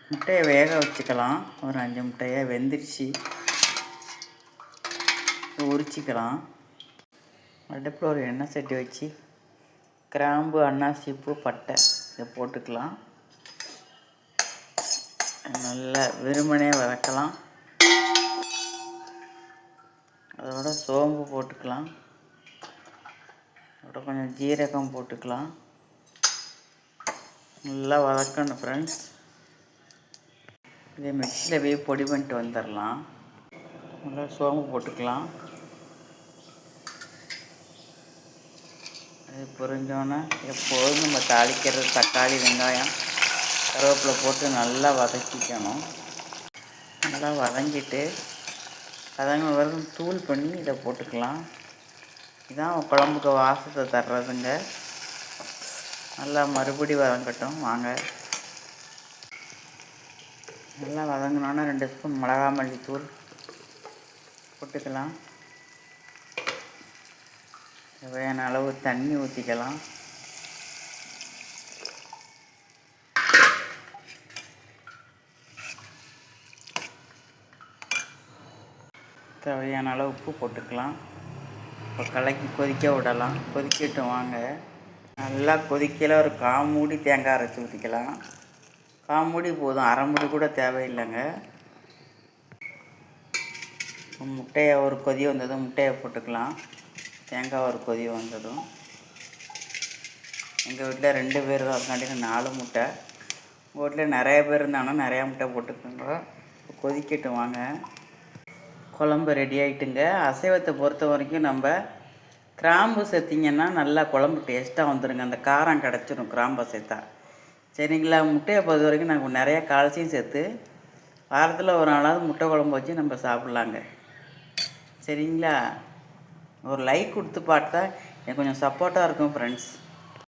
முட்டையை வேக வச்சுக்கலாம். ஒரு 5 முட்டையை வெந்துருச்சு உரிச்சிக்கலாம். அடுப்பில் ஒரு எண்ணெய் சட்டி வச்சு கிராம்பு, அன்னாசி பூ, பட்டை இதை போட்டுக்கலாம். நல்லா வெறுமனே வதக்கலாம். அதோட சோம்பு போட்டுக்கலாம். அதோட கொஞ்சம் ஜீரகம் போட்டுக்கலாம். நல்லா வதக்கணும் ஃப்ரெண்ட்ஸ். இதே மிக்சியில் போய் பொடி பண்ணிட்டு வந்துடலாம். நல்லா சோம்பு போட்டுக்கலாம். அது பொரிஞ்சோன்னே எப்போதும் நம்ம தாளிக்கிறது தக்காளி, வெங்காயம், கருவேப்பிலை போட்டு நல்லா வதக்கிக்கணும். நல்லா வதங்கிட்டு வதங்க வரைக்கும் தூள் பண்ணி இதை போட்டுக்கலாம். இதுதான் குழம்புக்கு வாசத்தை தர்றதுங்க. நல்லா மறுபடி வதங்கட்டும். வாங்க. நல்லா வதங்கினோன்னா 2 ஸ்பூன் மிளகா மல்லித்தூள் போட்டுக்கலாம். தேவையான அளவு தண்ணி ஊற்றிக்கலாம். தேவையான அளவு உப்பு போட்டுக்கலாம். இப்போ கலக்கி கொதிக்க விடலாம். கொதிக்கட்டும். வாங்க. நல்லா கொதிக்கல ஒரு 1/4 மூடி தேங்காய் அரைச்சி ஊற்றிக்கலாம். 1/4 மூடி போதும், 1/2 மூடி கூட தேவையில்லைங்க. முட்டையை ஒரு கொதி வந்ததும் முட்டையை போட்டுக்கலாம். தேங்காய் ஒரு கொதி வந்ததும். எங்கள் வீட்டில் 2 பேர் தான், அதுக்காண்டி 4 முட்டை. உங்கள் வீட்டில் நிறைய பேர் இருந்தாங்கன்னா நிறையா முட்டை போட்டுக்கோங்க. கொதிக்கட்டும். வாங்க. குழம்பு ரெடி ஆகிட்டுங்க. அசைவத்தை பொறுத்த வரைக்கும் நம்ம கிராம்பு சேர்த்திங்கன்னா நல்லா குழம்பு டேஸ்ட்டாக வந்துடுங்க. அந்த காரம் கிடச்சிடும் கிராம்பை சேர்த்தா. சரிங்களா? முட்டையை பொறுத்த வரைக்கும் நாங்கள் நிறையா கால்சியம் சேர்த்து வாரத்தில் ஒரு நாளாவது முட்டை குழம்பு வச்சு நம்ம சாப்பிட்லாங்க. சரிங்களா? ஒரு லைக் கொடுத்து பார்த்தா எனக்கு கொஞ்சம் சப்போர்ட்டாக இருக்கும் ஃப்ரெண்ட்ஸ்.